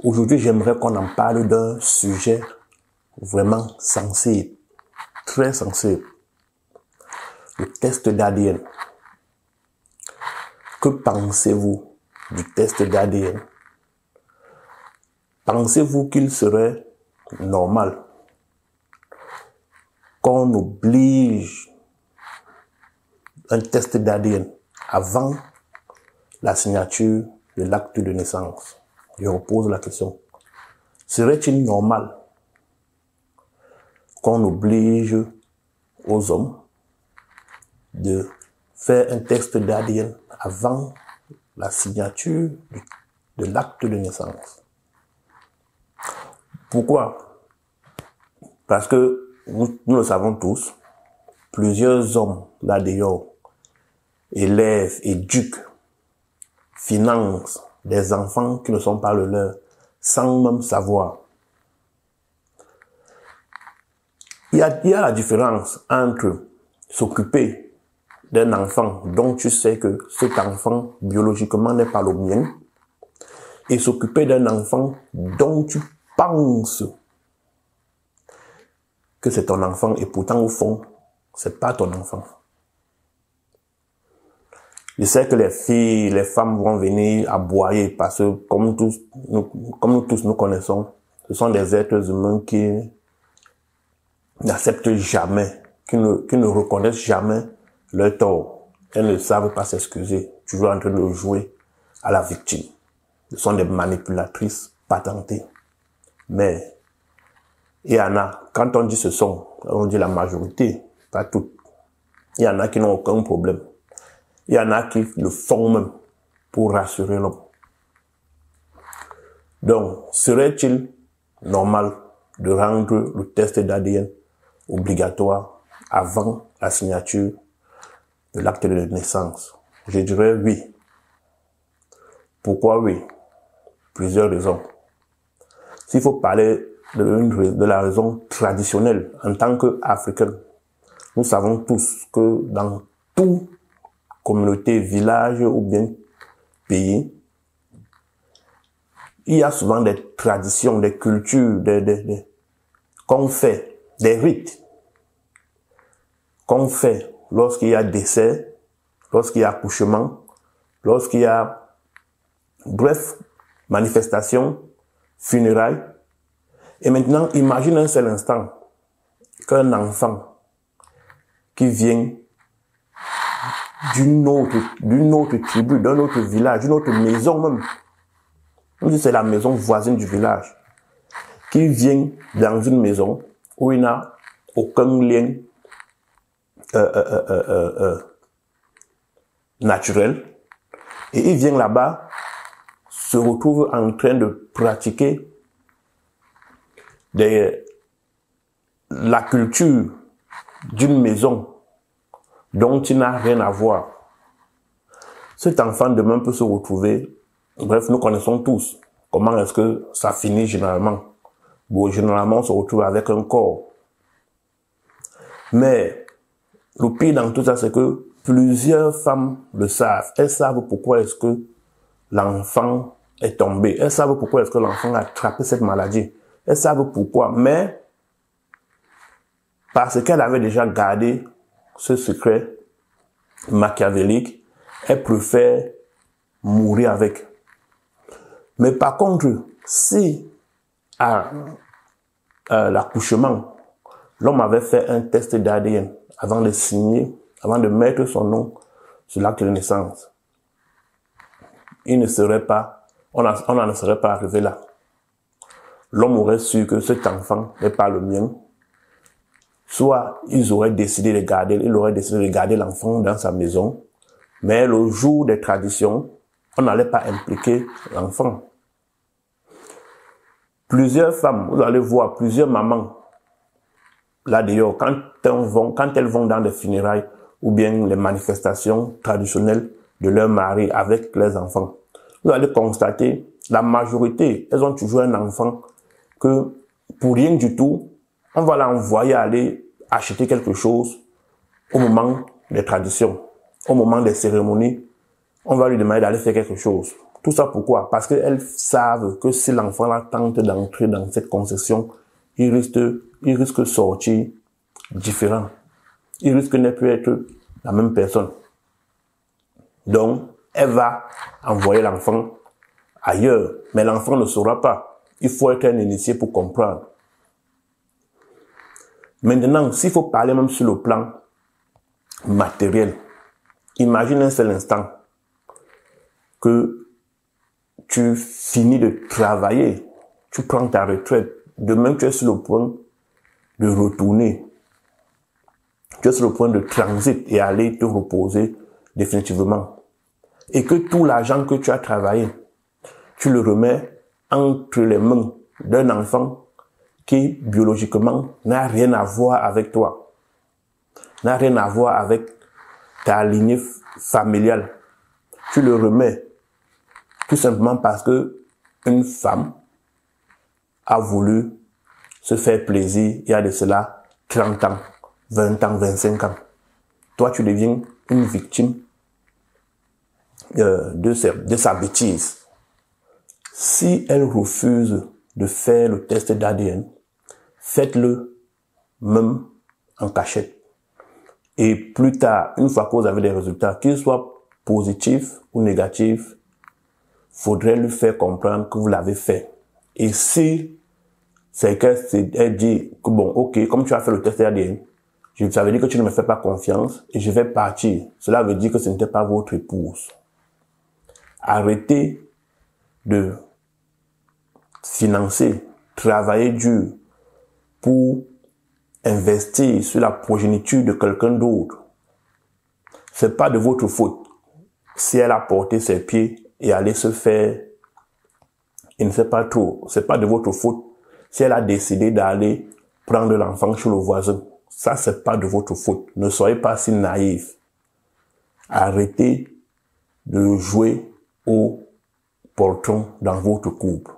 Aujourd'hui, j'aimerais qu'on en parle d'un sujet vraiment sensible, très sensible. Le test d'ADN. Que pensez-vous du test d'ADN? Pensez-vous qu'il serait normal qu'on oblige un test d'ADN avant la signature de l'acte de naissance? Je repose la question. Serait-il normal qu'on oblige aux hommes de faire un test d'ADN avant la signature de l'acte de naissance? Pourquoi? Parce que nous le savons tous, plusieurs hommes là d'ailleurs élèvent, éduquent, financent des enfants qui ne sont pas le leur sans même savoir. Il y a la différence entre s'occuper d'un enfant dont tu sais que cet enfant biologiquement n'est pas le mien et s'occuper d'un enfant dont tu penses que c'est ton enfant et pourtant au fond, c'est pas ton enfant. Je sais que les filles, les femmes vont venir aboyer parce que comme nous tous nous connaissons, ce sont des êtres humains qui n'acceptent jamais, qui ne reconnaissent jamais leur tort. Elles ne savent pas s'excuser, toujours en train de jouer à la victime. Ce sont des manipulatrices patentées. Mais il y en a, quand on dit ce sont, on dit la majorité, pas toutes. Il y en a qui n'ont aucun problème. Il y en a qui le font même pour rassurer l'homme. Donc, serait-il normal de rendre le test d'ADN obligatoire avant la signature de l'acte de naissance? Je dirais oui. Pourquoi oui? Plusieurs raisons. S'il faut parler de la raison traditionnelle en tant qu'Africains, nous savons tous que dans toute communauté, village ou bien pays, il y a souvent des traditions, des cultures, qu'on fait, des rites qu'on fait lorsqu'il y a décès, lorsqu'il y a accouchement, lorsqu'il y a, bref, manifestation, funérailles. Et maintenant, imagine un seul instant qu'un enfant qui vient d'une autre tribu, d'un autre village, d'une autre maison même, c'est la maison voisine du village, qui vient dans une maison où il n'a aucun lien naturel, et il vient là-bas, se retrouve en train de pratiquer la culture d'une maison dont il n'a rien à voir. Cet enfant demain peut se retrouver, bref, nous connaissons tous comment est-ce que ça finit généralement. Bon, généralement, on se retrouve avec un corps. Mais le pire dans tout ça, c'est que plusieurs femmes le savent. Elles savent pourquoi est-ce que l'enfant est tombé. Elles savent pourquoi est-ce que l'enfant a attrapé cette maladie. Elles savent pourquoi. Mais parce qu'elle avait déjà gardé ce secret machiavélique, elle préfère mourir avec. Mais par contre, si à l'accouchement, l'homme avait fait un test d'ADN avant de signer, avant de mettre son nom sur l'acte de naissance, il ne serait pas, on n'en serait pas arrivé là. L'homme aurait su que cet enfant n'est pas le mien. Soit il aurait décidé de garder l'enfant dans sa maison, mais le jour des traditions, on n'allait pas impliquer l'enfant. Plusieurs femmes, vous allez voir, plusieurs mamans, là d'ailleurs, quand elles vont dans des funérailles ou bien les manifestations traditionnelles de leur mari avec les enfants, vous allez constater, la majorité, elles ont toujours un enfant que, pour rien du tout, on va l'envoyer aller acheter quelque chose au moment des traditions, au moment des cérémonies. On va lui demander d'aller faire quelque chose. Tout ça pourquoi? Parce qu'elles savent que si l'enfant là tente d'entrer dans cette concession, il risque de sortir différent. Il risque de ne plus être la même personne. Donc, elle va envoyer l'enfant ailleurs. Mais l'enfant ne saura pas. Il faut être un initié pour comprendre. Maintenant, s'il faut parler même sur le plan matériel, imagine un seul instant que tu finis de travailler, tu prends ta retraite, demain tu es sur le point de retourner, tu es sur le point de transit et aller te reposer définitivement. Et que tout l'argent que tu as travaillé, tu le remets entre les mains d'un enfant qui, biologiquement, n'a rien à voir avec toi, n'a rien à voir avec ta lignée familiale. Tu le remets tout simplement parce que une femme a voulu se faire plaisir il y a de cela 30 ans, 20 ans, 25 ans. Toi, tu deviens une victime de sa bêtise. Si elle refuse de faire le test d'ADN, faites-le même en cachette. Et plus tard, une fois que vous avez des résultats, qu'ils soient positifs ou négatifs, faudrait lui faire comprendre que vous l'avez fait. Et si c'est qu'elle dit que bon, ok, comme tu as fait le test d'ADN, ça veut dire que tu ne me fais pas confiance et je vais partir. Cela veut dire que ce n'était pas votre épouse. Arrêtez de financer, travailler dur pour investir sur la progéniture de quelqu'un d'autre. C'est pas de votre faute si elle a porté ses pieds et allé se faire, il ne sait pas trop, c'est pas de votre faute si elle a décidé d'aller prendre l'enfant chez le voisin. Ça, c'est pas de votre faute. Ne soyez pas si naïfs. Arrêtez de jouer au portron dans votre couple.